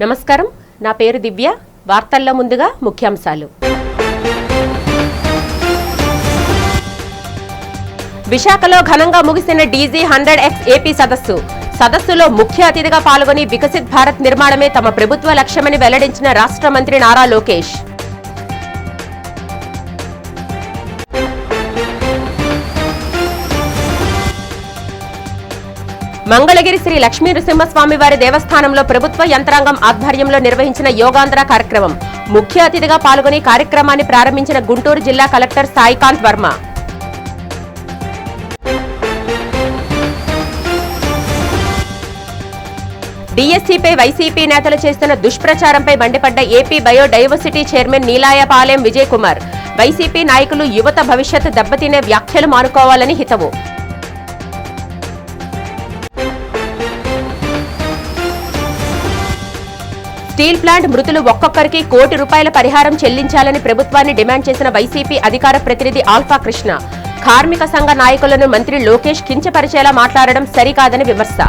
నమస్కారం, నా పేరు దివ్య. వార్తల్లో ముందుగా ముఖ్యాంశాలు. విశాఖలో ఘనంగా ముగిసిన DG100X ఏపీ సదస్సులో ముఖ్య అతిథిగా పాల్గొని వికసిత్ భారత్ నిర్మాణమే తమ ప్రభుత్వ లక్ష్యమని వెల్లడించిన రాష్ట్ర మంత్రి నారా లోకేష్. మంగళగిరి శ్రీ లక్ష్మీ నృసింహస్వామివారి దేవస్థానంలో ప్రభుత్వ యంత్రాంగం ఆధ్వర్యంలో నిర్వహించిన యోగాంధ్ర కార్యక్రమం. ముఖ్య అతిథిగా పాల్గొని కార్యక్రమాన్ని ప్రారంభించిన గుంటూరు జిల్లా కలెక్టర్ సాయికాంత్ వర్మ. DSCపై వైసీపీ నేతలు చేస్తున్న దుష్ప్రచారంపై మండిపడ్డ AP biodiversity chairman Neelayapalem Vijay Kumar. YCP నాయకులు యువత భవిష్యత్తు దెబ్బతినే వ్యాఖ్యలు మానుకోవాలని హితవు. స్టీల్ ప్లాంట్ మృతులు ఒక్కొక్కరికి ₹1 కోటి పరిహారం చెల్లించాలని ప్రభుత్వాన్ని డిమాండ్ చేసిన వైసీపీ అధికార ప్రతినిధి ఆల్ఫా కృష్ణ. కార్మిక సంఘ నాయకులను మంత్రి లోకేష్ కించపరిచేలా మాట్లాడడం సరికాదని విమర్శ.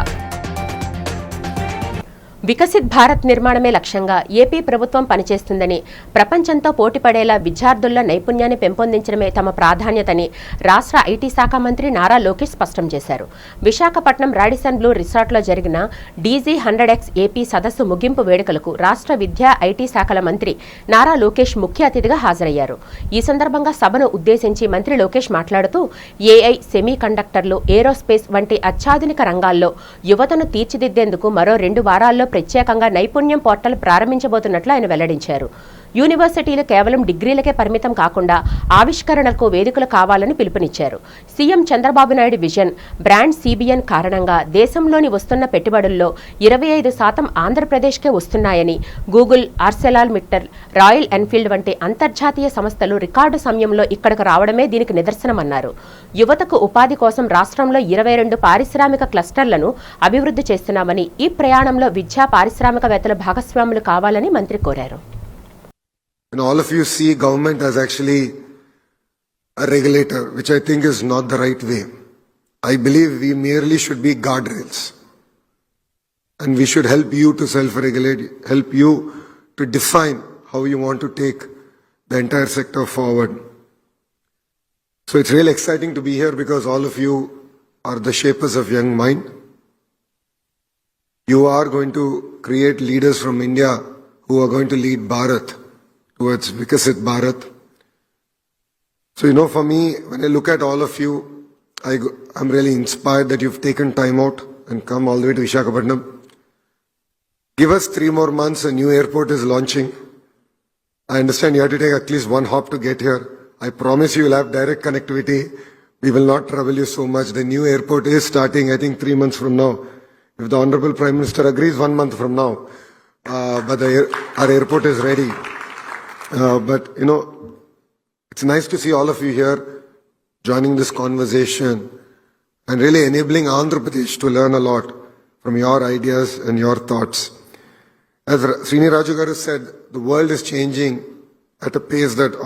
వికసిత్ భారత్ నిర్మాణమే లక్ష్యంగా ఏపీ ప్రభుత్వం పనిచేస్తుందని, ప్రపంచంతో పోటీపడేలా విద్యార్థుల్లో నైపుణ్యాన్ని పెంపొందించడమే తమ ప్రాధాన్యతని రాష్ట్ర ఐటీ శాఖ మంత్రి నారా లోకేష్ స్పష్టం చేశారు. విశాఖపట్నం రాడిసన్ బ్లూ రిసార్ట్లో జరిగిన DG100X ఏపీ సదస్సు ముగింపు వేడుకలకు రాష్ట్ర విద్యా ఐటీ శాఖల మంత్రి నారా లోకేష్ ముఖ్య అతిథిగా హాజరయ్యారు. ఈ సందర్భంగా సభను ఉద్దేశించి మంత్రి లోకేష్ మాట్లాడుతూ AI, సెమీ కండక్టర్లు, ఏరోస్పేస్ వంటి అత్యాధునిక రంగాల్లో యువతను తీర్చిదిద్దేందుకు మరో 2 వారాల్లో ప్రత్యేకంగా నైపుణ్యం పోర్టల్ ప్రారంభించబోతున్నట్లు ఆయన వెల్లడించారు. యూనివర్సిటీలు కేవలం డిగ్రీలకే పరిమితం కాకుండా ఆవిష్కరణలకు వేదికలు కావాలని పిలుపునిచ్చారు. CM Chandrababu Naidu vision, brand CBN కారణంగా దేశంలోని వస్తున్న పెట్టుబడుల్లో 25% ఆంధ్రప్రదేశ్కే వస్తున్నాయని, గూగుల్, ఆర్సెలాల్ మిట్టల్, రాయల్ ఎన్ఫీల్డ్ వంటి అంతర్జాతీయ సంస్థలు రికార్డు సమయంలో ఇక్కడకు రావడమే దీనికి నిదర్శనమన్నారు. యువతకు ఉపాధి కోసం రాష్ట్రంలో 22 పారిశ్రామిక క్లస్టర్లను అభివృద్ధి చేస్తున్నామని, ఈ ప్రయాణంలో విద్యా పారిశ్రామికవేత్తల భాగస్వాములు కావాలని మంత్రి కోరారు. And all of you see government as actually a regulator, which I think is not the right way. I believe we merely should be guardrails. And we should help you to self-regulate, help you to define how you want to take the entire sector forward. So it's really exciting to be here because all of you are the shapers of young mind. You are going to create leaders from India who are going to lead Bharat towards Vikasit Bharat. So, for me, when I look at all of you, I'm really inspired that you've taken time out and come all the way to Visakhapatnam. Give us 3 more months, a new airport is launching. I understand you have to take at least 1 hop to get here. I promise you will have direct connectivity. We will not trouble you so much. The new airport is starting, I think, 3 months from now. If the Honorable Prime Minister agrees, 1 month from now. But our airport is ready. But it's nice to see all of you here joining this conversation and really enabling Andhra Pradesh to learn a lot from your ideas and your thoughts. As Srini Raju Garu said, the world is changing at a pace that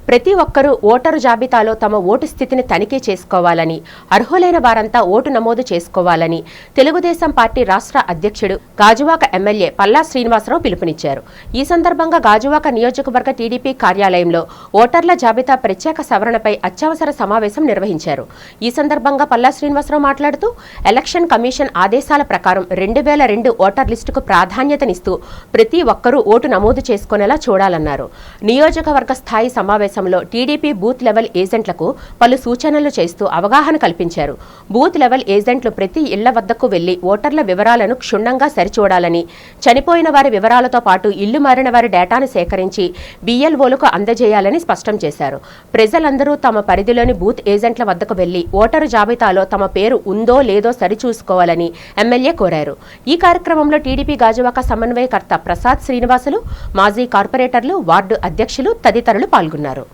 ప్రతి ఒక్కరూ voter జాబితాలో తమ vote స్థితిని తనిఖీ చేసుకోవాలని, అర్హులైన వారంతా vote నమోదు చేసుకోవాలని తెలుగుదేశం పార్టీ రాష్ట్ర అధ్యక్షుడు గాజువాక ఎమ్మెల్యే పల్లా శ్రీనివాసరావు పిలుపునిచ్చారు. ఈ సందర్భంగా గాజువాక నియోజకవర్గ టీడీపీ కార్యాలయంలో ఓటర్ల జాబితా ప్రత్యేక సవరణపై అత్యవసర సమావేశం నిర్వహించారు. ఈ సందర్భంగా పల్లా శ్రీనివాసరావు మాట్లాడుతూ ఎలక్షన్ కమిషన్ ఆదేశాల ప్రకారం 2002 ఓటర్ లిస్టుకు ప్రాధాన్యతనిస్తూ ప్రతి ఒక్కరూ ఓటు నమోదు చేసుకునేలా చూడాలన్నారు. నియోజకవర్గ స్థాయి సమావేశం టీడీపీ బూత్ లెవెల్ ఏజెంట్లకు పలు సూచనలు చేస్తూ అవగాహన కల్పించారు. బూత్ లెవెల్ ఏజెంట్లు ప్రతి ఇళ్ల వద్దకు వెళ్లి ఓటర్ల వివరాలను క్షుణ్ణంగా సరిచూడాలని, చనిపోయిన వారి వివరాలతో పాటు ఇల్లు మారిన వారి డేటాను సేకరించి BLOలకు అందజేయాలని స్పష్టం చేశారు. ప్రజలందరూ తమ పరిధిలోని బూత్ ఏజెంట్ల వద్దకు వెళ్లి ఓటరు జాబితాలో తమ పేరు ఉందో లేదో సరిచూసుకోవాలని ఎమ్మెల్యే కోరారు. ఈ కార్యక్రమంలో టీడీపీ గాజువాక సమన్వయకర్త ప్రసాద్ శ్రీనివాసులు, మాజీ కార్పొరేటర్లు, వార్డు అధ్యక్షులు తదితరులు పాల్గొన్నారు.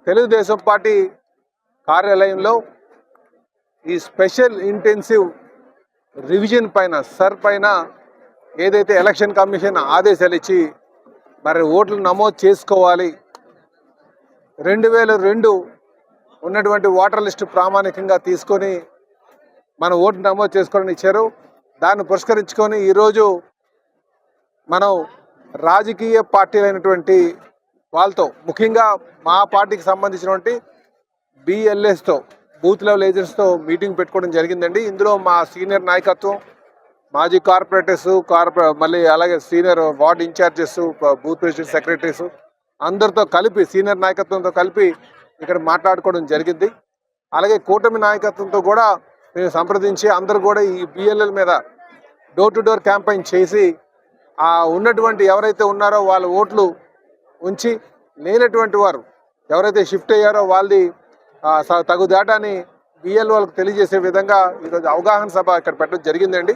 తెలుగుదేశం పార్టీ కార్యాలయంలో ఈ స్పెషల్ ఇంటెన్సివ్ రివిజన్ పైన ఏదైతే ఎలక్షన్ కమిషన్ ఆదేశాలు ఇచ్చి మరి ఓట్లు నమోదు చేసుకోవాలి, 2002 ఉన్నటువంటి ఓటర్ లిస్టు ప్రామాణికంగా తీసుకొని మన ఓటు నమోదు చేసుకోవాలని ఇచ్చారు. దాన్ని పురస్కరించుకొని ఈరోజు మనం రాజకీయ పార్టీలైనటువంటి వాళ్ళతో, ముఖ్యంగా మా పార్టీకి సంబంధించినటువంటి బిఎల్ఎస్తో, బూత్ లెవెల్ ఏజెంట్స్తో మీటింగ్ పెట్టుకోవడం జరిగిందండి. ఇందులో మా సీనియర్ నాయకత్వం, మాజీ కార్పొరేటర్స్, మళ్ళీ అలాగే senior ward in-charges, booth president, secretaries అందరితో కలిపి, సీనియర్ నాయకత్వంతో కలిపి ఇక్కడ మాట్లాడుకోవడం జరిగింది. అలాగే కూటమి నాయకత్వంతో కూడా మేము సంప్రదించి అందరూ కూడా ఈ బిఎల్ఎల్ మీద డోర్ టు డోర్ క్యాంపెయిన్ చేసి ఉన్నటువంటి ఎవరైతే ఉన్నారో వాళ్ళ ఓట్లు ఉంచి, లేనటువంటి వారు ఎవరైతే షిఫ్ట్ అయ్యారో వాళ్ళది తగు డేటాని బిఎల్ వాళ్ళకి తెలియజేసే విధంగా ఈరోజు అవగాహన సభ ఇక్కడ పెట్టడం జరిగిందండి.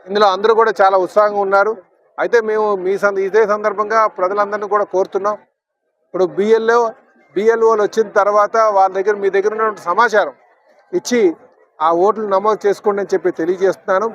ఇందులో అందరూ కూడా చాలా ఉత్సాహంగా ఉన్నారు. అయితే మేము ఇదే సందర్భంగా ప్రజలందరినీ కూడా కోరుతున్నాం, ఇప్పుడు బిఎల్ఓలు వచ్చిన తర్వాత మీ దగ్గర ఉన్న సమాచారం ఇచ్చి ఆ ఓట్లు నమోదు చేసుకోండి అని చెప్పి తెలియజేస్తున్నాను.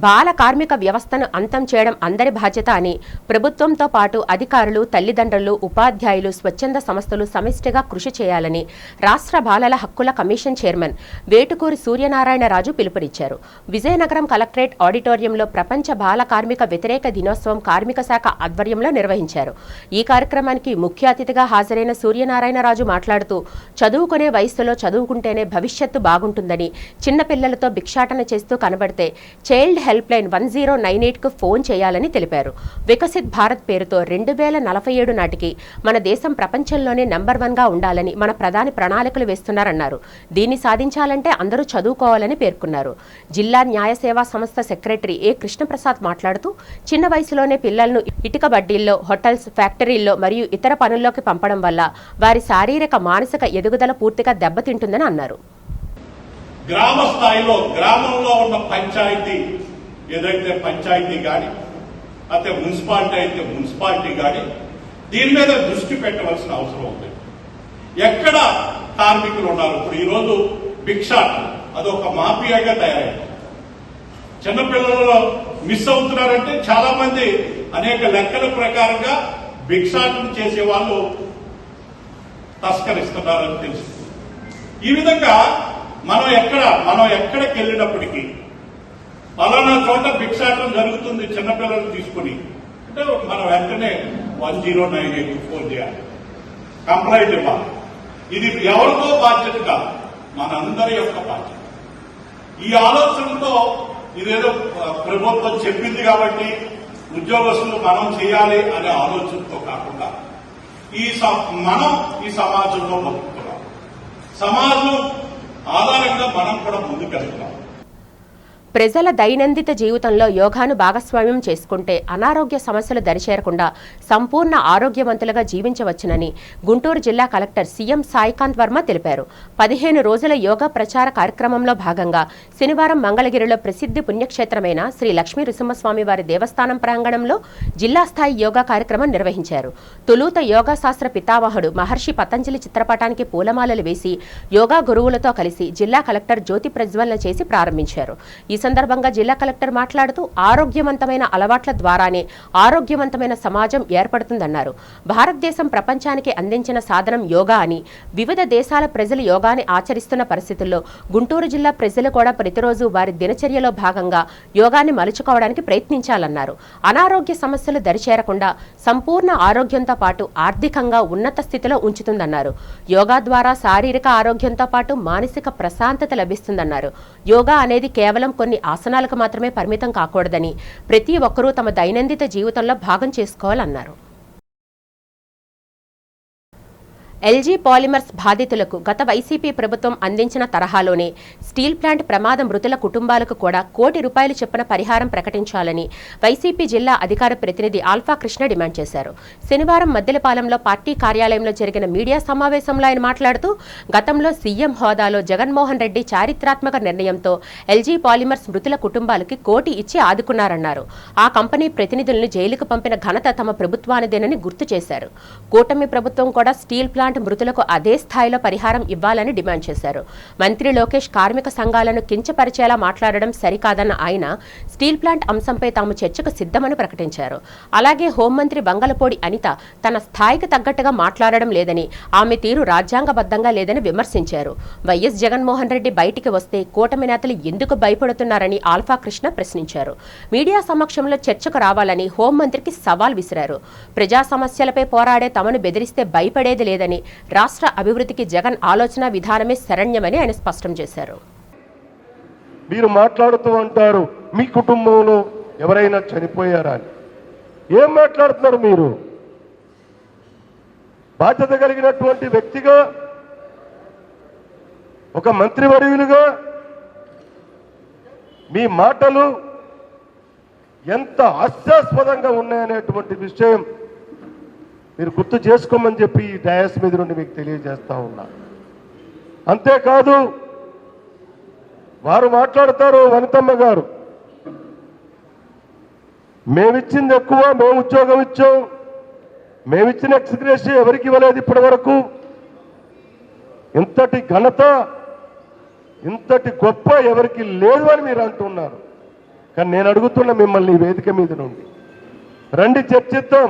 బాల కార్మిక వ్యవస్థను అంతం చేయడం అందరి బాధ్యత అని ప్రభుత్వంతో పాటు అధికారులు, తల్లిదండ్రులు, ఉపాధ్యాయులు, స్వచ్ఛంద సంస్థలు సమిష్టిగా కృషి చేయాలని రాష్ట్ర బాలల హక్కుల కమిషన్ చైర్మన్ వేటుకూరి సూర్యనారాయణరాజు పిలుపునిచ్చారు. విజయనగరం కలెక్టరేట్ ఆడిటోరియంలో ప్రపంచ బాల కార్మిక వ్యతిరేక దినోత్సవం కార్మిక శాఖ ఆధ్వర్యంలో నిర్వహించారు. ఈ కార్యక్రమానికి ముఖ్య అతిథిగా హాజరైన సూర్యనారాయణరాజు మాట్లాడుతూ, చదువుకునే వయస్సులో చదువుకుంటేనే భవిష్యత్తు బాగుంటుందని, చిన్నపిల్లలతో భిక్షాటన చేస్తూ కనబడితే చైల్డ్ హెల్ప్ లైన్ 1098కు ఫోన్ చేయాలని తెలిపారు. వికసిత్ భారత్ పేరుతో 2047 నాటికి మన దేశం ప్రపంచంలోనే నంబర్ 1గా ఉండాలని మన ప్రధాని ప్రణాళికలు వేస్తున్నారన్నారు. దీన్ని సాధించాలంటే అందరూ చదువుకోవాలని పేర్కొన్నారు. జిల్లా న్యాయ సేవా సంస్థ సెక్రటరీ ఏ కృష్ణప్రసాద్ మాట్లాడుతూ, చిన్న వయసులోనే పిల్లలను ఇటుక బడ్డీల్లో, హోటల్స్, ఫ్యాక్టరీల్లో మరియు ఇతర పనుల్లోకి పంపడం వల్ల వారి శారీరక, మానసిక ఎదుగుదల పూర్తిగా దెబ్బతింటుందని అన్నారు. గ్రామ స్థాయిలో, గ్రామంలో ఉన్న పంచాయతీ ఏదైతే పంచాయతీ కానీ, అయితే మున్సిపాలిటీ అయితే మున్సిపాలిటీ కానీ దీని మీద దృష్టి పెట్టవలసిన అవసరం ఉంది. ఎక్కడ కార్మికులు ఉన్నారు? ఇప్పుడు ఈరోజు భిక్షాటన అదొక మాఫియాగా తయారైంది. చిన్నపిల్లలు మిస్ అవుతున్నారంటే చాలా మంది అనేక లెక్కల ప్రకారంగా భిక్షాటన చేసే వాళ్ళు తస్కరిస్తున్నారని తెలుస్తుంది. ఈ విధంగా మనం ఎక్కడికి వెళ్ళినప్పటికీ పలానా చోట భిక్షాటన జరుగుతుంది చిన్నపిల్లలు తీసుకుని అంటే మనం వెంటనే 1098 ఫోన్ చేయాలి, కంప్లైంట్ ఇవ్వాలి. ఇది ఎవరితో బాధ్యత కాదు, మనందరి యొక్క బాధ్యత. ఈ ఆలోచనతో ఇదేదో ప్రభుత్వం చెప్పింది కాబట్టి ఉద్యోగస్తులు మనం చేయాలి అనే ఆలోచనతో కాకుండా మనం ఈ సమాజంలో బతుకుతున్నాం. సమాజం ఆధారంగా మనం కూడా ముందుకెళ్తున్నాం. ప్రజల దైనందిన జీవితంలో యోగాను భాగస్వామ్యం చేసుకుంటే అనారోగ్య సమస్యలు దరిచేరకుండా సంపూర్ణ ఆరోగ్యవంతులుగా జీవించవచ్చునని గుంటూరు జిల్లా కలెక్టర్ సీఎం సాయికాంత్ వర్మ తెలిపారు. 15 రోజుల యోగా ప్రచార కార్యక్రమంలో భాగంగా శనివారం మంగళగిరిలో ప్రసిద్ధి పుణ్యక్షేత్రమైన శ్రీ లక్ష్మీ నృసింహస్వామి వారి దేవస్థానం ప్రాంగణంలో జిల్లా స్థాయి యోగా కార్యక్రమం నిర్వహించారు. తొలుత యోగా శాస్త్ర పితామహుడు మహర్షి పతంజలి చిత్రపటానికి పూలమాలలు వేసి యోగా గురువులతో కలిసి జిల్లా కలెక్టర్ జ్యోతి ప్రజ్వలన చేసి ప్రారంభించారు. ఈ సందర్భంగా జిల్లా కలెక్టర్ మాట్లాడుతూ, ఆరోగ్యవంతమైన అలవాట్ల ద్వారానే ఆరోగ్యవంతమైన సమాజం ఏర్పడుతుందన్నారు. భారతదేశం ప్రపంచానికి అందించిన సాధనం యోగా అని, వివిధ దేశాల ప్రజలు యోగాని ఆచరిస్తున్న పరిస్థితుల్లో గుంటూరు జిల్లా ప్రజలు కూడా ప్రతిరోజు వారి దినచర్యలో భాగంగా యోగాన్ని మలుచుకోవడానికి ప్రయత్నించాలన్నారు. అనారోగ్య సమస్యలు దరిచేరకుండా సంపూర్ణ ఆరోగ్యంతో పాటు ఆర్థికంగా ఉన్నత స్థితిలో ఉంచుతుందన్నారు. యోగా ద్వారా శారీరక ఆరోగ్యంతో పాటు మానసిక ప్రశాంతత లభిస్తుందన్నారు. యోగా అనేది కేవలం కొన్ని ఆసనాలకు మాత్రమే పరిమితం కాకూడదని, ప్రతి ఒక్కరూ తమ దైనందిన జీవితంలో భాగం చేసుకోవాలన్నారు. ఎల్జీ పాలిమర్స్ బాధితులకు గత వైసీపీ ప్రభుత్వం అందించిన తరహాలోనే స్టీల్ ప్లాంట్ ప్రమాద మృతుల కుటుంబాలకు కూడా ₹1 కోటి చొప్పున పరిహారం ప్రకటించాలని వైసీపీ జిల్లా అధికార ప్రతినిధి ఆల్ఫా కృష్ణ డిమాండ్ చేశారు. శనివారం మద్దెలపాలెంలో పార్టీ కార్యాలయంలో జరిగిన మీడియా సమావేశంలో ఆయన మాట్లాడుతూ, గతంలో సీఎం హోదాలో జగన్మోహన్ రెడ్డి చారిత్రాత్మక నిర్ణయంతో ఎల్జీ పాలిమర్స్ మృతుల కుటుంబాలకి ₹1 కోటి ఇచ్చి ఆదుకున్నారన్నారు. ఆ కంపెనీ ప్రతినిధులను జైలుకు పంపిన ఘనత తమ ప్రభుత్వానిదేనని గుర్తు చేశారు. కూటమి ప్రభుత్వం కూడా స్టీల్ ప్లాంట్ ప్లాంట్ మృతులకు అదే స్థాయిలో పరిహారం ఇవ్వాలని డిమాండ్ చేశారు. మంత్రి లోకేష్ కార్మిక సంఘాలను కించపరిచేలా మాట్లాడడం సరికాదన్న ఆయన స్టీల్ ప్లాంట్ అంశంపై తాము చర్చకు సిద్ధమని ప్రకటించారు. అలాగే హోంమంత్రి బంగళపూడి అనిత తన స్థాయికి తగ్గట్టుగా మాట్లాడడం లేదని, ఆమె తీరు రాజ్యాంగబద్ధంగా లేదని విమర్శించారు. వైఎస్ జగన్మోహన్ రెడ్డి బయటికి వస్తే కూటమి నేతలు ఎందుకు భయపడుతున్నారని ఆల్ఫా కృష్ణ ప్రశ్నించారు. మీడియా సమక్షంలో చర్చకు రావాలని హోంమంత్రికి సవాల్ విసిరారు. ప్రజా సమస్యలపై పోరాడే తమను బెదిరిస్తే భయపడేది లేదని, రాష్ట్ర అభివృద్ధికి జగన్ ఆలోచన విధానమే శరణ్యమని ఆయన స్పష్టం చేశారు. మీరు మాట్లాడుతూ అంటారు మీ కుటుంబంలో ఎవరైనా చనిపోయారా అని. ఏం మాట్లాడుతున్నారు మీరు? బాధ్యత కలిగినటువంటి వ్యక్తిగా, ఒక మంత్రివర్యులుగా మీ మాటలు ఎంత హాస్యాస్పదంగా ఉన్నాయనేటువంటి విషయం మీరు గుర్తు చేసుకోమని చెప్పి ఈ డయాస్ మీద నుండి మీకు తెలియజేస్తా ఉన్నా. అంతేకాదు, వారు మాట్లాడతారు, వనితమ్మ గారు, మేమిచ్చింది ఎక్కువ, మేము ఉద్యోగం ఇచ్చాం, మేమిచ్చిన ఎక్స్గ్రేషియా ఎవరికి ఇవ్వలేదు ఇప్పటి వరకు, ఇంతటి ఘనత, ఇంతటి గొప్ప ఎవరికి లేదు అని మీరు అంటున్నారు. కానీ నేను అడుగుతున్న మిమ్మల్ని ఈ వేదిక మీద నుండి రండి, చర్చిద్దాం.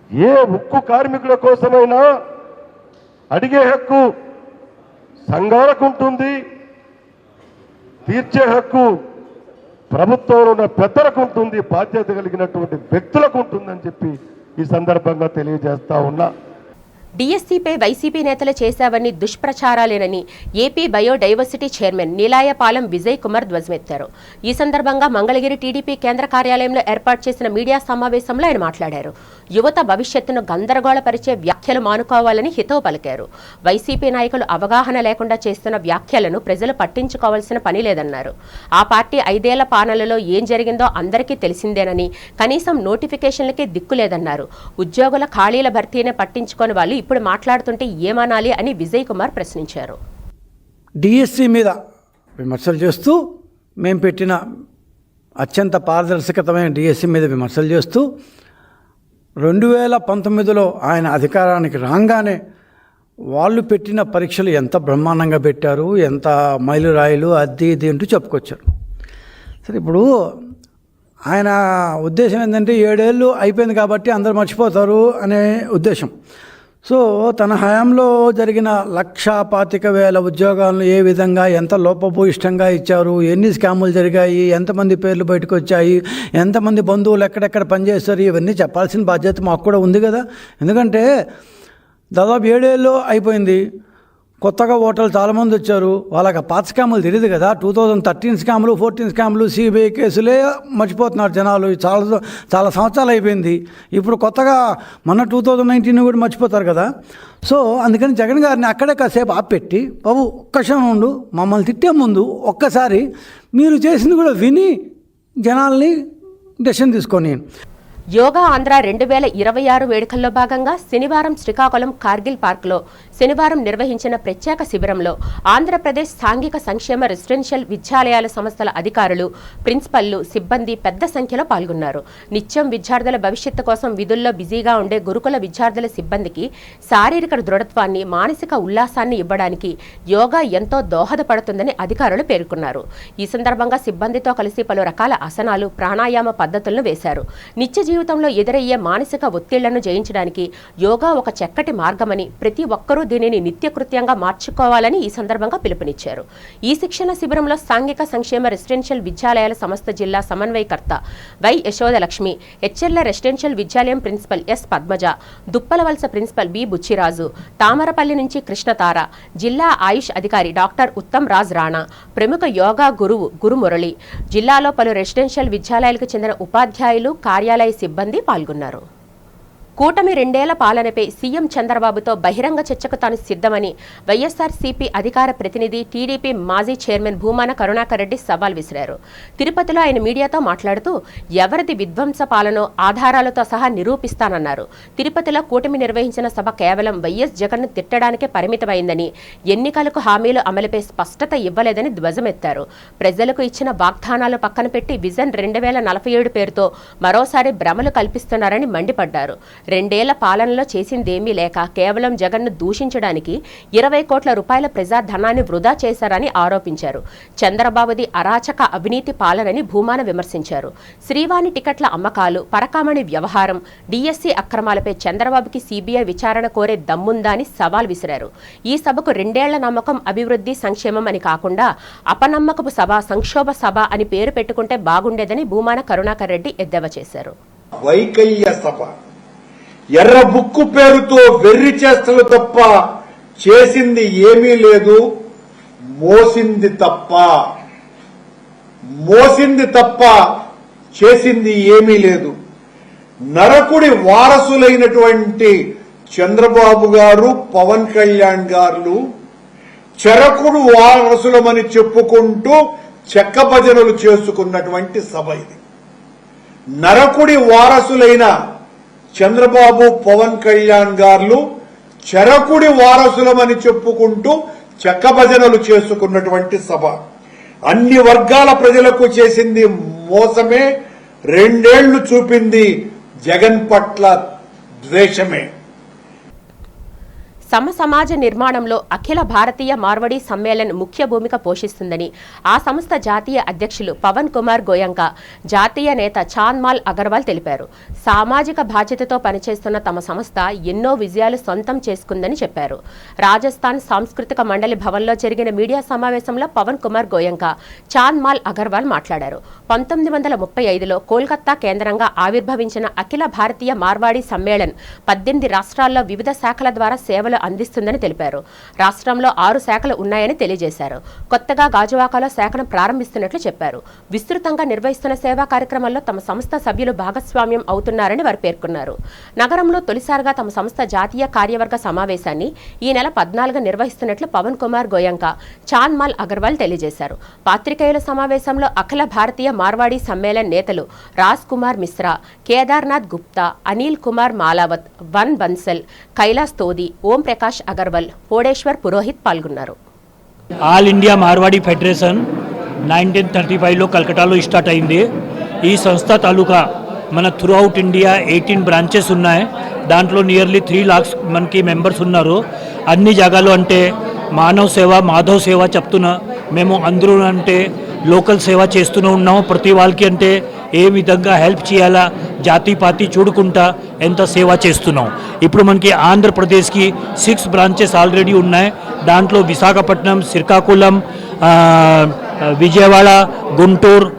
ఏ ఉక్కు కార్మికుల కోసమైనా అడిగే హక్కు సంఘాలకు ఉంటుంది, తీర్చే హక్కు ప్రభుత్వంలో ఉన్న పెద్దలకు ఉంటుంది, బాధ్యత కలిగినటువంటి వ్యక్తులకు ఉంటుందని చెప్పి ఈ సందర్భంగా తెలియజేస్తా ఉన్నా. డిఎస్సీపై వైసీపీ నేతలు చేశావని దుష్ప్రచారాలేనని AP biodiversity chairman Neelayapalem Vijay Kumar ధ్వజమెత్తారు. ఈ సందర్భంగా మంగళగిరి టీడీపీ కేంద్ర కార్యాలయంలో ఏర్పాటు చేసిన మీడియా సమావేశంలో ఆయన మాట్లాడారు. యువత భవిష్యత్తును గందరగోళపరిచే వ్యాఖ్యలు మానుకోవాలని హితవు పలికారు. వైసీపీ నాయకులు అవగాహన లేకుండా చేస్తున్న వ్యాఖ్యలను ప్రజలు పట్టించుకోవాల్సిన పని లేదన్నారు. ఆ పార్టీ 5 ఏళ్ల పాలనలో ఏం జరిగిందో అందరికీ తెలిసిందేనని, కనీసం నోటిఫికేషన్లకే దిక్కులేదన్నారు. ఉద్యోగుల ఖాళీల భర్తీనే పట్టించుకోని వాళ్ళు ఇప్పుడు మాట్లాడుతుంటే ఏమనాలి అని విజయ్ కుమార్ ప్రశ్నించారు. డిఎస్సి మీద విమర్శలు చేస్తూ, మేము పెట్టిన అత్యంత పారదర్శకతమైన డిఎస్సి మీద విమర్శలు చేస్తూ 2019లో ఆయన అధికారానికి రాగానే వాళ్ళు పెట్టిన పరీక్షలు ఎంత బ్రహ్మాండంగా పెట్టారు, ఎంత మైలురాయిలు అది ఇది అంటూ చెప్పుకొచ్చారు. సరే, ఇప్పుడు ఆయన ఉద్దేశం ఏంటంటే 7 ఏళ్ళు అయిపోయింది కాబట్టి అందరూ మర్చిపోతారు అనే ఉద్దేశం. సో తన హయాంలో జరిగిన 1,25,000 ఉద్యోగాలను ఏ విధంగా, ఎంత లోపభూయిష్టంగా ఇచ్చారు, ఎన్ని స్కాములు జరిగాయి, ఎంతమంది పేర్లు బయటకు వచ్చాయి, ఎంతమంది బంధువులు ఎక్కడెక్కడ పనిచేస్తారు, ఇవన్నీ చెప్పాల్సిన బాధ్యత మాకు కూడా ఉంది కదా. ఎందుకంటే దాదాపు 7 ఏళ్ళు అయిపోయింది, కొత్తగా ఓటర్లు చాలామంది వచ్చారు, వాళ్ళకి పాత స్కాములు తెలియదు కదా. 2013 స్కాములు, 14 స్కాములు, సిబిఐ కేసులే మర్చిపోతున్నారు జనాలు. చాలా సంవత్సరాలు అయిపోయింది. ఇప్పుడు కొత్తగా మొన్న 2019 కూడా మర్చిపోతారు కదా. సో అందుకని జగన్ గారిని అక్కడే కాసేపు ఆపెట్టి, బాబు ఒక్క క్షణం ఉండు, మమ్మల్ని తిట్టే ముందు ఒక్కసారి మీరు చేసింది కూడా విని జనాల్ని డెసిషన్ తీసుకొని. యోగా ఆంధ్ర 2026 వేడుకల్లో భాగంగా శనివారం శ్రీకాకుళం కార్గిల్ పార్క్లో శనివారం నిర్వహించిన ప్రత్యేక శిబిరంలో ఆంధ్రప్రదేశ్ సాంఘిక సంక్షేమ రెసిడెన్షియల్ విద్యాలయాల సంస్థల అధికారులు, ప్రిన్సిపల్లు, సిబ్బంది పెద్ద సంఖ్యలో పాల్గొన్నారు. నిత్యం విద్యార్థుల భవిష్యత్తు కోసం విధుల్లో బిజీగా ఉండే గురుకుల విద్యార్థుల సిబ్బందికి శారీరక దృఢత్వాన్ని, మానసిక ఉల్లాసాన్ని ఇవ్వడానికి యోగా ఎంతో దోహదపడుతుందని అధికారులు పేర్కొన్నారు. ఈ సందర్భంగా సిబ్బందితో కలిసి పలు రకాల ఆసనాలు, ప్రాణాయామ పద్ధతులను వేశారు. నిత్య జీవితంలో ఎదురయ్యే మానసిక ఒత్తిళ్లను జయించడానికి యోగా ఒక చక్కటి మార్గమని, ప్రతి ఒక్కరూ దీనిని నిత్యకృత్యంగా మార్చుకోవాలని ఈ సందర్భంగా పిలుపునిచ్చారు. ఈ శిక్షణ శిబిరంలో సాంఘిక సంక్షేమ రెసిడెన్షియల్ విద్యాలయాల సంస్థ జిల్లా సమన్వయకర్త వై యశోదలక్ష్మి, హెచ్ఎల్ల రెసిడెన్షియల్ విద్యాలయం principal S Padmaja, Duppalavalasa principal B Buchiraju, Tamarapalli నుంచి కృష్ణతార, జిల్లా ఆయుష్ అధికారి డాక్టర్ ఉత్తమ్ రాజ్ రాణా, ప్రముఖ యోగా గురువు గురుమురళి, జిల్లాలో పలు రెసిడెన్షియల్ విద్యాలయాలకు చెందిన ఉపాధ్యాయులు, కార్యాలయ సిబ్బంది పాల్గొన్నారు. కూటమి 2 ఏళ్ల పాలనపై సీఎం చంద్రబాబుతో బహిరంగ చర్చకు తాను సిద్ధమని వైఎస్ఆర్సీపీ అధికార ప్రతినిధి, టీడీపీ మాజీ చైర్మన్ భూమాన కరుణాకర్ రెడ్డి సవాల్ విసిరారు. తిరుపతిలో ఆయన మీడియాతో మాట్లాడుతూ ఎవరిది విధ్వంస పాలనో ఆధారాలతో సహా నిరూపిస్తానన్నారు. తిరుపతిలో కూటమి నిర్వహించిన సభ కేవలం వైఎస్ జగన్ను తిట్టడానికే పరిమితమైందని, ఎన్నికలకు హామీలు అమలుపై స్పష్టత ఇవ్వలేదని ధ్వజమెత్తారు. ప్రజలకు ఇచ్చిన వాగ్దానాలు పక్కన పెట్టి విజన్ 2047 పేరుతో మరోసారి భ్రమలు కల్పిస్తున్నారని మండిపడ్డారు. రెండేళ్ల పాలనలో చేసిందేమీ లేక కేవలం జగన్ను దూషించడానికి 20 కోట్ల రూపాయల ప్రజాధనాన్ని వృధా చేశారని ఆరోపించారు. చంద్రబాబుది అరాచక అవినీతి పాలనని భూమాన విమర్శించారు. శ్రీవాణి టికెట్ల అమ్మకాలు, పరకామణి వ్యవహారం, డిఎస్సి అక్రమాలపై చంద్రబాబుకి సిబిఐ విచారణ కోరే దమ్ముందా అని సవాల్ విసిరారు. ఈ సభకు 2 ఏళ్ల నమ్మకం, అభివృద్ధి, సంక్షేమం అని కాకుండా అపనమ్మకపు సభ, సంక్షోభ సభ అని పేరు పెట్టుకుంటే బాగుండేదని భూమాన కరుణాకర్ రెడ్డి ఎద్దేవా చేశారు. వైకల్య సభ, ఎర్ర బుక్కు పేరుతో వెర్రి చేష్టలు తప్ప చేసింది ఏమీ లేదు, మోసింది తప్ప చేసింది ఏమీ లేదు. నరకుడి వారసులైనటువంటి చంద్రబాబు గారు, పవన్ కళ్యాణ్ గారు చెరకుడు వారసులమని చెప్పుకుంటూ చెక్క భజనలు చేసుకున్నటువంటి సభ ఇది. నరకుడి వారసులైన చంద్రబాబు, పవన్ కళ్యాణ్ గారు చెరకుడి వారసులమని చెప్పుకుంటూ చెక్క భజనలు చేసుకున్నటువంటి సభ. అన్ని వర్గాల ప్రజలకు చేసింది మోసమే, 2 ఏళ్లు చూపింది జగన్ పట్ల ద్వేషమే. సమాజ నిర్మాణంలో అఖిల భారతీయ మార్వడి సమ్మేళన్ ముఖ్య భూమిక పోషిస్తుందని ఆ సంస్థ జాతీయ అధ్యక్షులు పవన్ కుమార్ గోయంకా, జాతీయ నేత చాంద్మాల్ అగర్వాల్ తెలిపారు. సామాజిక బాధ్యతతో పనిచేస్తున్న తమ సంస్థ ఎన్నో విజయాలు సొంతం చేసుకుందని చెప్పారు. రాజస్థాన్ సాంస్కృతిక మండలి భవన్లో జరిగిన మీడియా సమావేశంలో పవన్ కుమార్ గోయంకా, చాంద్మాల్ అగర్వాల్ మాట్లాడారు. 1935లో కోల్కతా కేంద్రంగా ఆవిర్భవించిన అఖిల భారతీయ మార్వాడి సమ్మేళన్ 18 రాష్ట్రాల్లో వివిధ శాఖల ద్వారా సేవలు అందిస్తుందని తెలిపారు. రాష్ట్రంలో 6 శాఖలు ఉన్నాయని తెలియజేశారు. కొత్తగా గాజువాకలో శాఖను ప్రారంభిస్తున్నట్లు చెప్పారు. విస్తృతంగా నిర్వహిస్తున్న సేవా కార్యక్రమాల్లో తమ సంస్థ సభ్యులు భాగస్వామ్యం అవుతున్నారని వారు పేర్కొన్నారు. నగరంలో తొలిసారిగా తమ సంస్థ జాతీయ కార్యవర్గ సమావేశాన్ని ఈ నెల 14 నిర్వహిస్తున్నట్లు పవన్ కుమార్ గోయంకా, చాంద్మాల్ అగర్వాల్ తెలియజేశారు. పాత్రికేయుల సమావేశంలో అఖిల భారతీయ మార్వాడి సమ్మేళన్ నేతలు రాజ్ కుమార్ మిశ్రా, కేదార్నాథ్ గుప్తా, అనిల్ కుమార్ మాలావత్, వన్ బన్సల్, కైలాస్ తోది, ఓం ప్రకాష్ అగర్వాల్, పోడేశ్వర్ పురోహిత్ పాల్గొన్నారు. ఆల్ ఇండియా మార్వాడి ఫెడరేషన్ 1935లో కలకటాలో స్టార్ట్ అయింది. ఈ సంస్థ తాలూకా మన త్రూ అవుట్ ఇండియా 18 బ్రాంచెస్ ఉన్నాయి. దాంట్లో నియర్లీ 3 lakhs మనకి మెంబర్స్ ఉన్నారు. అన్ని జాగాలో అంటే మానవ సేవ, మాధవ్ సేవ చెప్తున్నా. మేము అందరూ అంటే లోకల్ సేవ చేస్తూనే ఉన్నాము. ప్రతి వాళ్ళకి అంటే ఏ విధంగా హెల్ప్ చేయాలా జాతి పాతి చూడుకుంటా ఎంత సేవ చేస్తున్నాం. ఇప్పుడు మనకి ఆంధ్రప్రదేశ్కి 6 బ్రాంచెస్ ఆల్రెడీ ఉన్నాయి. దాంట్లో విశాఖపట్నం, శ్రీకాకుళం, విజయవాడ, గుంటూరు,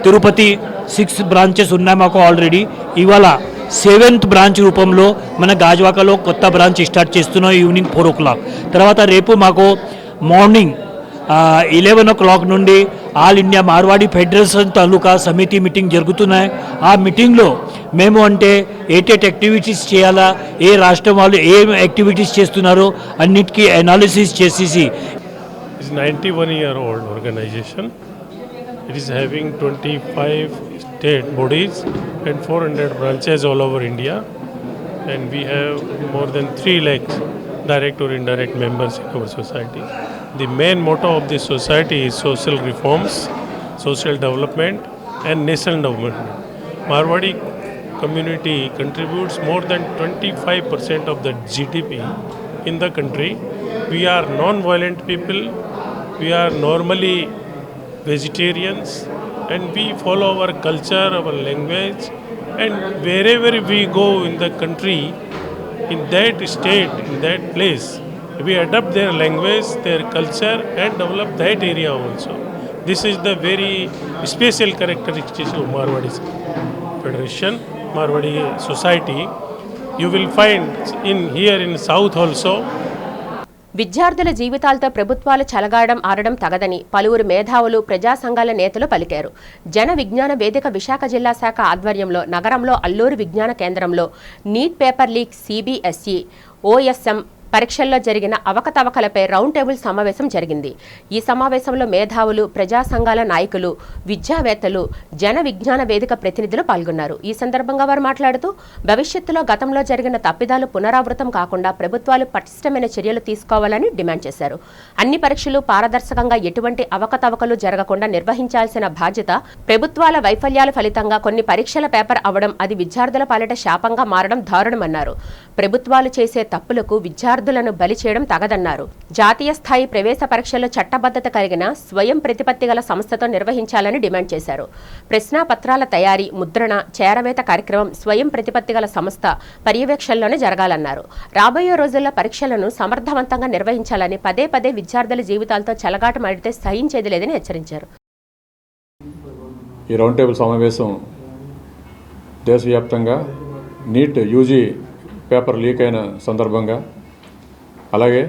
తిరుపతి 6 బ్రాంచెస్ ఉన్నాయి మాకు ఆల్రెడీ. ఇవాళ 7th బ్రాంచ్ రూపంలో మన గాజువాకలో కొత్త బ్రాంచ్ స్టార్ట్ చేస్తున్నాం ఈవినింగ్ 4 o'clock. తర్వాత రేపు మాకు మార్నింగ్ 11 o'clock నుండి ఆల్ ఇండియా మార్వాడి ఫెడరేషన్ తాలూకా సమితి మీటింగ్ జరుగుతున్నాయి. ఆ మీటింగ్లో మేము అంటే ఏటేట్ యాక్టివిటీస్ చేయాలా, ఏ రాష్ట్రం వాళ్ళు ఏం యాక్టివిటీస్ చేస్తున్నారో అన్నిటికీ అనాలిసిస్ చేసేసి. It's 91-year-old organization. It is having 25 state bodies and 400 branches all over India, and we have more than 3 lakhs direct or indirect members in our society. The main motto of this society is social reforms, social development and national development. Marwadi community contributes more than 25% of the GDP in the country. We are non-violent people, we are normally vegetarians, and we follow our culture, our language, and wherever we go in the country, in that state, in that place, we adopt their language, their culture and develop that area also. This is the very special characteristics of Marwadi Federation, Marwadi Society. You will find here in South also. విద్యార్థుల జీవితాలతో ప్రభుత్వాలు చెలగాడడం ఆడడం తగదని పలువురు మేధావులు, ప్రజా సంఘాల నేతలు పలికారు. జన విజ్ఞాన వేదిక విశాఖ జిల్లా శాఖ ఆధ్వర్యంలో నగరంలో అల్లూరు విజ్ఞాన కేంద్రంలో neat paper leak, CBSE, OSM పరీక్షల్లో జరిగిన అవకతవకలపై రౌండ్ టేబుల్ సమావేశం జరిగింది. ఈ సమావేశంలో మేధావులు, ప్రజా సంఘాల నాయకులు, విద్యావేత్తలు, జన విజ్ఞాన వేదిక ప్రతినిధులు పాల్గొన్నారు. ఈ సందర్భంగా వారు మాట్లాడుతూ భవిష్యత్తులో గతంలో జరిగిన తప్పిదాలు పునరావృతం కాకుండా ప్రభుత్వాలు పటిష్టమైన చర్యలు తీసుకోవాలని డిమాండ్ చేశారు. అన్ని పరీక్షలు పారదర్శకంగా ఎటువంటి అవకతవకలు జరగకుండా నిర్వహించాల్సిన బాధ్యత ప్రభుత్వాల వైఫల్యాల ఫలితంగా కొన్ని పరీక్షల పేపర్ అవడం, అది విద్యార్థుల పాలిట శాపంగా మారడం దారుణమన్నారు. ప్రభుత్వాలు చేసే తప్పులకు విద్యార్థులను బలి చేయడం తగదన్నారు. జాతీయ స్థాయి ప్రవేశ పరీక్షల్లో చట్టబద్ధత కలిగిన స్వయం ప్రతిపత్తి గల సంస్థతో నిర్వహించాలని డిమాండ్ చేశారు. ప్రశ్నాపత్రాల తయారీ, ముద్రణ, చేరవేత కార్యక్రమం స్వయం ప్రతిపత్తి గల సంస్థ పర్యవేక్షణలోనే జరగాలన్నారు. రాబోయే రోజుల్లో పరీక్షలను సమర్థవంతంగా నిర్వహించాలని పదే పదే విద్యార్థుల జీవితాలతో చెలగాటమాడితే సహించేది లేదని హెచ్చరించారు. ఈ రౌండ్ టేబుల్ సమావేశం దేశవ్యాప్తంగా నీట్ యూజీ పేపర్ లీక్ అయిన సందర్భంగా, అలాగే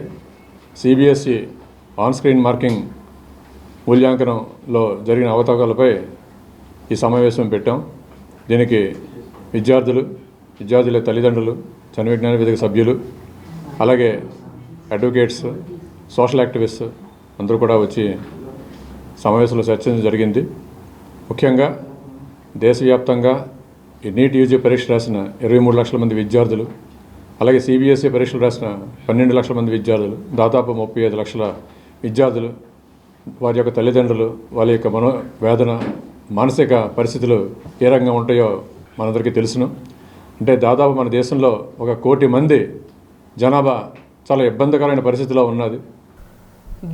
సిబిఎస్ఈ ఆన్ స్క్రీన్ మార్కింగ్ మూల్యాంకనంలో జరిగిన అవకతవకలపై ఈ సమావేశం పెట్టాం. దీనికి విద్యార్థుల తల్లిదండ్రులు, జన విజ్ఞాన వేదిక సభ్యులు, అలాగే అడ్వకేట్స్, సోషల్ యాక్టివిస్ట్స్ అందరూ కూడా వచ్చి సమావేశంలో చర్చించడం జరిగింది. ముఖ్యంగా దేశవ్యాప్తంగా ఈ నీట్ యూజీ పరీక్ష రాసిన 23 లక్షల మంది విద్యార్థులు, అలాగే సిబిఎస్ఈ పరీక్షలు రాసిన 12 లక్షల మంది విద్యార్థులు, దాదాపు 35 లక్షల విద్యార్థులు, వారి యొక్క తల్లిదండ్రులు, వాళ్ళ యొక్క మనోవేదన, మానసిక పరిస్థితులు ఏ రకంగా ఉంటాయో మనందరికీ తెలుసును. అంటే దాదాపు మన దేశంలో 1 కోటి మంది జనాభా చాలా ఇబ్బందికరమైన పరిస్థితిలో ఉన్నది.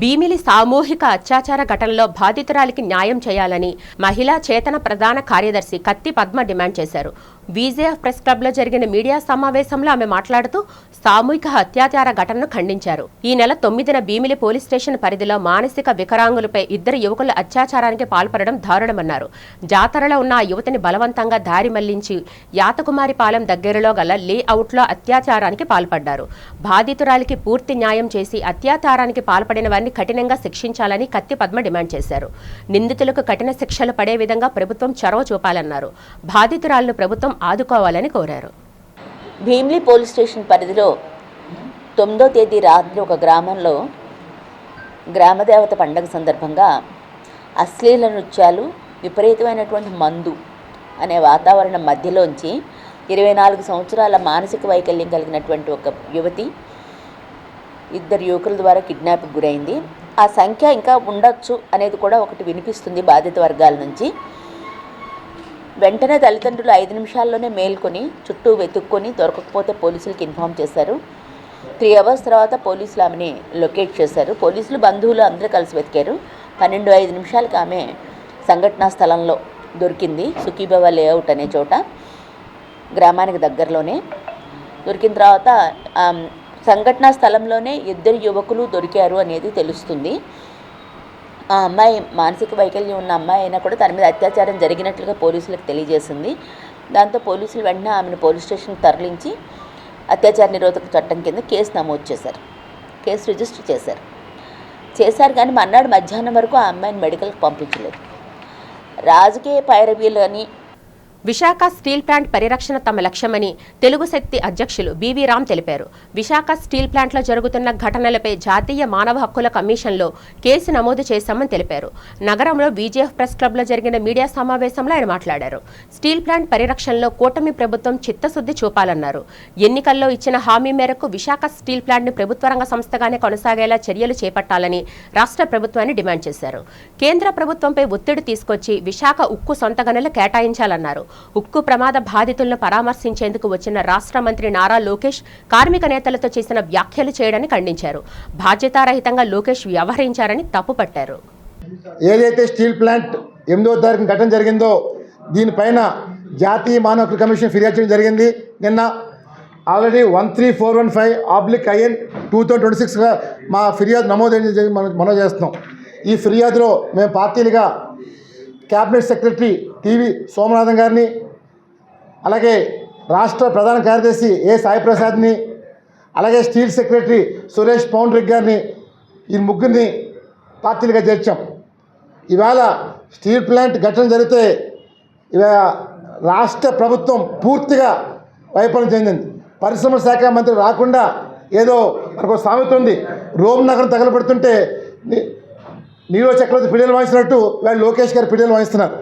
భీమిలి సామూహిక అత్యాచార ఘటనలో బాధితురాలికి న్యాయం చేయాలని మహిళా చేతన ప్రధాన కార్యదర్శి కత్తి పద్మ డిమాండ్ చేశారు. విజేఎఫ్ ప్రెస్ క్లబ్లో జరిగిన మీడియా సమావేశంలో ఆమె మాట్లాడుతూ సామూహిక అత్యాచార ఘటనను ఖండించారు. ఈ నెల 9న భీమిలి పోలీస్ స్టేషన్ పరిధిలో మానసిక వికరాంగులపై 2 యువకుల అత్యాచారానికి పాల్పడడం దారుణమన్నారు. జాతరలో ఉన్న ఆ యువతిని బలవంతంగా దారి మళ్లించి యాతకుమారిపాలెం దగ్గరలో గల లేఅవుట్లో అత్యాచారానికి పాల్పడ్డారు. బాధితురాలికి పూర్తి న్యాయం చేసి అత్యాచారానికి పాల్పడిన వారిని కఠినంగా శిక్షించాలని కత్తి పద్మ డిమాండ్ చేశారు. నిందితులకు కఠిన శిక్షలు పడే విధంగా ప్రభుత్వం చొరవ చూపాలన్నారు. బాధితురాలను ప్రభుత్వం ఆదుకోవాలని కోరారు. భీమిలి పోలీస్ స్టేషన్ పరిధిలో 9వ తేదీ రాత్రి ఒక గ్రామంలో గ్రామదేవత పండుగ సందర్భంగా అశ్లీల నృత్యాలు, విపరీతమైనటువంటి మందు అనే వాతావరణం మధ్యలోంచి 24 సంవత్సరాల మానసిక వైకల్యం కలిగినటువంటి ఒక యువతి 2 యువకుల ద్వారా కిడ్నాప్కి గురైంది. ఆ సంఖ్య ఇంకా ఉండొచ్చు అనేది కూడా ఒకటి వినిపిస్తుంది బాధిత వర్గాల నుంచి. వెంటనే తల్లిదండ్రులు 5 నిమిషాల్లోనే మేల్కొని చుట్టూ వెతుక్కొని దొరకకపోతే పోలీసులకు ఇన్ఫామ్ చేశారు. 3 అవర్స్ తర్వాత పోలీసులు ఆమెని లొకేట్ చేశారు. పోలీసులు, బంధువులు అందరూ కలిసి వెతికారు. 12-5 నిమిషాలకు ఆమె సంఘటనా స్థలంలో దొరికింది. సుఖీభవ లేఅవుట్ అనే చోట, గ్రామానికి దగ్గరలోనే దొరికిన తర్వాత సంఘటనా స్థలంలోనే 2 యువకులు దొరికారు అనేది తెలుస్తుంది. ఆ అమ్మాయి మానసిక వైకల్యం ఉన్న అమ్మాయి అయినా కూడా తన మీద అత్యాచారం జరిగినట్లుగా పోలీసులకు తెలియజేసింది. దాంతో పోలీసులు వెంటనే ఆమెను పోలీస్ స్టేషన్కి తరలించి అత్యాచార నిరోధక చట్టం కింద కేసు నమోదు చేశారు. కేసు రిజిస్టర్ చేశారు కానీ మన్నాడు మధ్యాహ్నం వరకు ఆ అమ్మాయిని మెడికల్కి పంపించలేదు. రాజకీయ పైరవీలు అని విశాఖ స్టీల్ ప్లాంట్ పరిరక్షణ తమ లక్ష్యమని తెలుగు శక్తి అధ్యక్షులు బివి రామ్ తెలిపారు. విశాఖ స్టీల్ ప్లాంట్లో జరుగుతున్న ఘటనలపై జాతీయ మానవ హక్కుల కమిషన్లో కేసు నమోదు చేశామని తెలిపారు. నగరంలో విజేఎఫ్ ప్రెస్ క్లబ్లో జరిగిన మీడియా సమావేశంలో ఆయన మాట్లాడారు. స్టీల్ ప్లాంట్ పరిరక్షణలో కూటమి ప్రభుత్వం చిత్తశుద్ధి చూపాలన్నారు. ఎన్నికల్లో ఇచ్చిన హామీ మేరకు విశాఖ స్టీల్ ప్లాంట్ను ప్రభుత్వ రంగ సంస్థగానే కొనసాగేలా చర్యలు చేపట్టాలని రాష్ట్ర ప్రభుత్వాన్ని డిమాండ్ చేశారు. కేంద్ర ప్రభుత్వంపై ఒత్తిడి తీసుకొచ్చి విశాఖ ఉక్కు సొంత గనులు కేటాయించాలన్నారు. ఉక్కు ప్రమాద బాధితులను పరామర్శించేందుకు వచ్చిన రాష్ట్ర మంత్రి నారా లోకేష్ కార్మిక నేతలతో చేసిన వ్యాఖ్యలు చేయడాన్ని ఖండించారు. బాధ్యతారహితంగా లోకేష్ వ్యవహరించారని తప్పుపట్టారు. ఏదైతే స్టీల్ ప్లాంట్ 8వ తారీఖున ఘటన జరిగిందో దీనిపైన జాతీయ మానవ హక్కుల కమిషన్ ఫిర్యాదు చేయడం జరిగింది. నిన్న ఆల్రెడీ 13415/IN 2026గా మా ఫిర్యాదు నమోదు మనం చేస్తున్నాం. ఈ ఫిర్యాదులో మేము పార్టీలుగా క్యాబినెట్ సెక్రటరీ టీవీ సోమనాథన్ గారిని, అలాగే రాష్ట్ర ప్రధాన కార్యదర్శి ఏ సాయిప్రసాద్ని, అలాగే స్టీల్ సెక్రటరీ సురేష్ పౌండ్రిక్ గారిని, ఈ ముగ్గురిని పార్టీలుగా చేర్చాం. ఇవాళ స్టీల్ ప్లాంట్ ఘటన జరిగితే ఇవాళ రాష్ట్ర ప్రభుత్వం పూర్తిగా వైఫల్యం చెందింది. పరిశ్రమల శాఖ మంత్రి రాకుండా ఏదో మనకు సామెత ఉంది, రోమ్ నగరం తగలబెడుతుంటే నీరో చక్రవర్తి పిడియలు వాయిస్తున్నట్టు వాళ్ళు లోకేష్ గారు పిడియలు వాయిస్తున్నారు.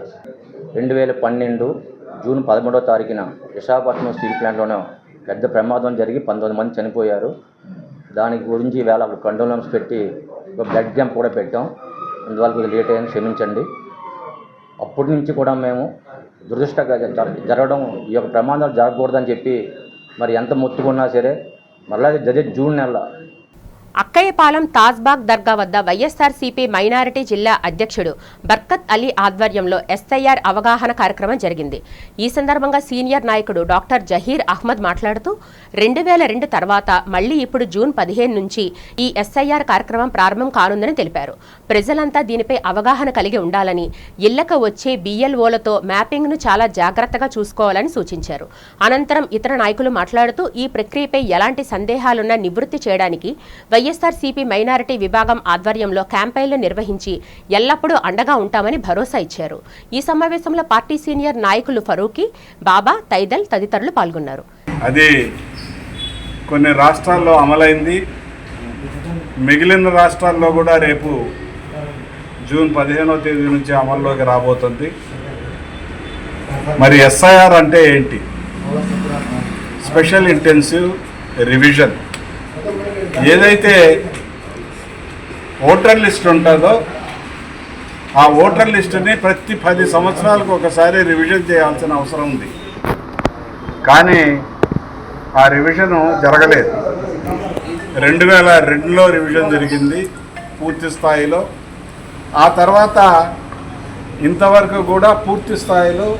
2012 జూన్ 13వ తారీఖున విశాఖపట్నం స్టీల్ ప్లాంట్లోనే పెద్ద ప్రమాదం జరిగి 19 మంది చనిపోయారు. దాని గురించి వేళ కండోలెన్స్ పెట్టి ఒక బ్లడ్ క్యాంప్ కూడా పెట్టాం. అందువల్ల లేట్ అయ్యాను, క్షమించండి. అప్పటి నుంచి కూడా మేము దురదృష్టంగా జరగడం, ఈ యొక్క ప్రమాదాలు జరగకూడదని చెప్పి మరి ఎంత మొత్తుకున్నా సరే మళ్ళీ జరిగే జూన్ నెల అక్కయ్యపాలెం తాజ్బాగ్ దర్గా వద్ద వైఎస్ఆర్సీపీ మైనారిటీ జిల్లా అధ్యక్షుడు బర్కత్ అలీ ఆధ్వర్యంలో ఎస్ఐఆర్ అవగాహన కార్యక్రమం జరిగింది. ఈ సందర్భంగా సీనియర్ నాయకుడు డాక్టర్ జహీర్ అహ్మద్ మాట్లాడుతూ 2002 తర్వాత మళ్లీ ఇప్పుడు జూన్ 15 నుంచి ఈ ఎస్ఐఆర్ కార్యక్రమం ప్రారంభం కానుందని తెలిపారు. ప్రజలంతా దీనిపై అవగాహన కలిగి ఉండాలని, ఇళ్లకు వచ్చే BLOలతో మ్యాపింగ్ను చాలా జాగ్రత్తగా చూసుకోవాలని సూచించారు. అనంతరం ఇతర నాయకులు మాట్లాడుతూ ఈ ప్రక్రియపై ఎలాంటి సందేహాలున్నా నివృత్తి చేయడానికి వైఎస్ఆర్సీపీ మైనారిటీ విభాగం ఆధ్వర్యంలో క్యాంపెయిన్లు నిర్వహించి ఎల్లప్పుడూ అండగా ఉంటామని భరోసా ఇచ్చారు. ఈ సమావేశంలో పార్టీ సీనియర్ నాయకులు ఫరూకీ, బాబా, తైదల్ తదితరులు పాల్గొన్నారు. అది కొన్ని రాష్ట్రాల్లో అమలైంది. మిగిలిన రాష్ట్రాల్లో కూడా రేపు జూన్ 15వ తేదీ నుంచి అమల్లోకి రాబోతుంది. మరి ఎస్ఐఆర్ అంటే ఏంటి? Special intensive revision. ఏదైతే ఓటర్ లిస్ట్ ఉంటుందో ఆ ఓటర్ లిస్టుని ప్రతి 10 సంవత్సరాలకు ఒకసారి రివిజన్ చేయాల్సిన అవసరం ఉంది. కానీ ఆ రివిజన్ జరగలేదు. 2002లో రివిజన్ జరిగింది పూర్తి స్థాయిలో. ఆ తర్వాత ఇంతవరకు కూడా పూర్తి స్థాయిలో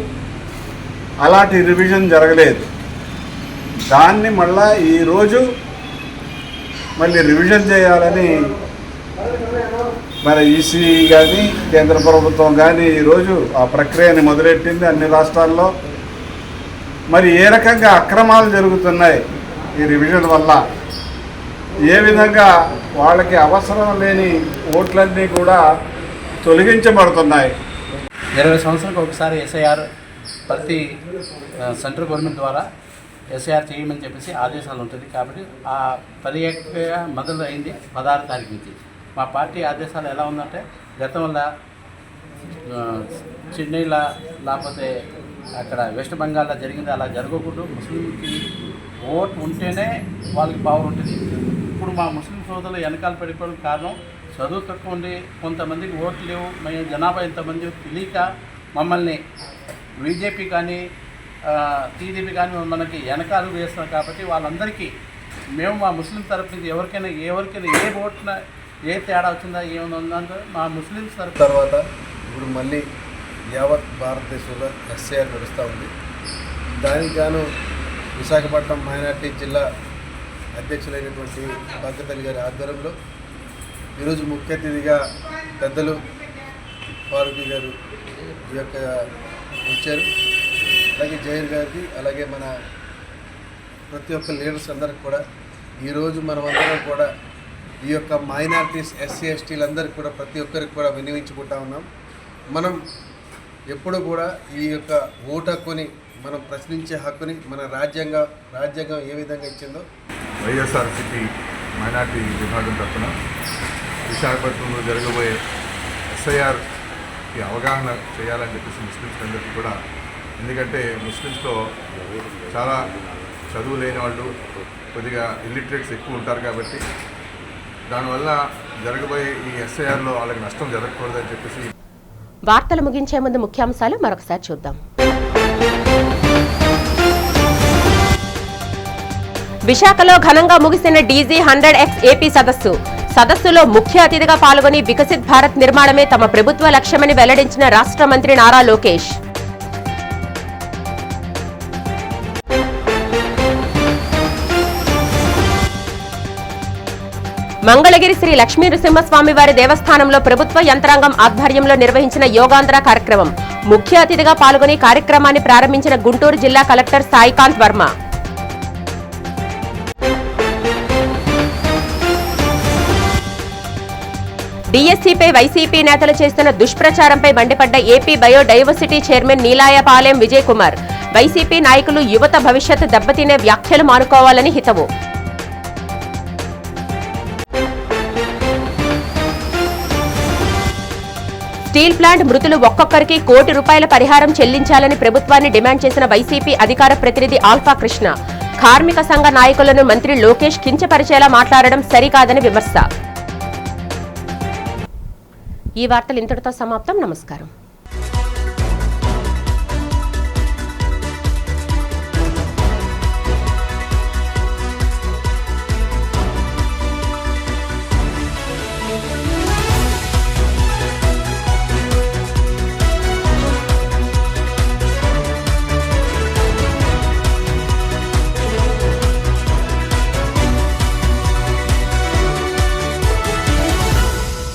అలాంటి రివిజన్ జరగలేదు. దాన్ని ఈరోజు మళ్ళీ రివిజన్ చేయాలని మరి ఈసీ కానీ కేంద్ర ప్రభుత్వం కానీ ఈరోజు ఆ ప్రక్రియని మొదలెట్టింది అన్ని రాష్ట్రాల్లో. మరి ఏ రకంగా అక్రమాలు జరుగుతున్నాయి ఈ రివిజన్ వల్ల, ఏ విధంగా వాళ్ళకి అవసరం లేని ఓట్లన్నీ కూడా తొలగించబడుతున్నాయి. 20 సంవత్సరాలకు ఒకసారి ఎస్ఐఆర్ ప్రతి సెంట్రల్ గవర్నమెంట్ ద్వారా ఎస్ఐఆర్ చేయమని చెప్పేసి ఆదేశాలు ఉంటుంది. కాబట్టి ఆ ప్రక్రియ మొదలు అయింది 16వ తారీఖు నుంచి. మా పార్టీ ఆదేశాలు ఎలా ఉందంటే, గతంలో చెన్నైలో లేకపోతే అక్కడ వెస్ట్ బెంగాల్లో జరిగింది అలా జరగకూడదు. ముస్లింకి ఓటు ఉంటేనే వాళ్ళకి పవర్ ఉంటుంది. ఇప్పుడు మా ముస్లిం సోదరులు వెనకాల పడిపోవడం కారణం చదువు తక్కువ ఉండి కొంతమందికి ఓట్లు లేవు. మేము జనాభా ఇంతమంది తెలియక మమ్మల్ని బీజేపీ కానీ టీడీపీ కానీ మనకి వెనకాలు వేస్తున్నాం. కాబట్టి వాళ్ళందరికీ మేము మా ముస్లిం తరఫు నుంచి ఎవరికైనా ఏ ఓట్న ఏ తేడా వచ్చిందా ఏమైనా ఉందంటే మా ముస్లిమ్స్ తర్వాత ఇప్పుడు మళ్ళీ యావత్ భారతదేశంలో ఎస్ఐఆర్ నడుస్తూ ఉంది. దానికి గాను విశాఖపట్నం మైనార్టీ జిల్లా అధ్యక్షులైనటువంటి బర్కత్ అలీ గారి ఆధ్వర్యంలో ఈరోజు ముఖ్య అతిథిగా పెద్దలు ఫారూకీ గారు ఈ యొక్క వచ్చారు. అలాగే జైర్ గారికి, అలాగే మన ప్రతి ఒక్క లీడర్స్ అందరికి కూడా ఈరోజు మనమందరం కూడా ఈ యొక్క మైనారిటీస్ ఎస్సీ ఎస్టీలందరికీ కూడా ప్రతి ఒక్కరికి కూడా వినియోగించుకుంటా ఉన్నాం. మనం ఎప్పుడు కూడా ఈ యొక్క ఓటు హక్కుని మనం ప్రశ్నించే హక్కుని మన రాజ్యాంగం ఏ విధంగా ఇచ్చిందో వైఎస్ఆర్సీపీ మైనార్టీ విభాగం తరఫున విశాఖపట్నంలో జరగబోయే ఎస్ఐఆర్కి అవగాహన చేయాలని చెప్పేసి ముస్లిమ్స్ అందరికీ కూడా, ఎందుకంటే ముస్లిమ్స్లో చాలా చదువు లేని వాళ్ళు, కొద్దిగా ఇల్లిటరేట్స్ ఎక్కువ ఉంటారు. కాబట్టి దానివల్ల జరగబోయే ఈ ఎస్ఐఆర్లో వాళ్ళకి నష్టం జరగకూడదని చెప్పేసి. వార్తలు ముగించే ముందు ముఖ్యాంశాలు మరొకసారి చూద్దాం. విశాఖలో ఘనంగా ముగిసిన DG100X ఏపీ సదస్సులో ముఖ్య అతిథిగా పాల్గొని వికసిత్ భారత్ నిర్మాణమే తమ ప్రభుత్వ లక్ష్యమని వెల్లడించిన రాష్ట్ర మంత్రి నారా లోకేష్. మంగళగిరి శ్రీ లక్ష్మీ నృసింహస్వామి వారి దేవస్థానంలో ప్రభుత్వ యంత్రాంగం ఆధ్వర్యంలో నిర్వహించిన యోగాంధ్ర కార్యక్రమం. ముఖ్య అతిథిగా పాల్గొని కార్యక్రమాన్ని ప్రారంభించిన గుంటూరు జిల్లా కలెక్టర్ సాయికాంత్ వర్మ. DSCపై వైసీపీ నేతలు చేస్తున్న దుష్ప్రచారంపై మండిపడ్డ AP biodiversity chairman Neelayapalem Vijay Kumar. YCP నాయకులు యువత భవిష్యత్తు దెబ్బతినే వ్యాఖ్యలు మానుకోవాలని హితవు. స్టీల్ ప్లాంట్ మృతులు ఒక్కొక్కరికి ₹1 కోటి పరిహారం చెల్లించాలని ప్రభుత్వాన్ని డిమాండ్ చేసిన వైసీపీ అధికార ప్రతినిధి ఆల్ఫా కృష్ణ. కార్మిక సంఘ నాయకులను మంత్రి లోకేష్ కించపరిచేలా మాట్లాడడం సరికాదని విమర్శ. ఈ వార్తలు ఇంతటితో సమాప్తం. నమస్కారం.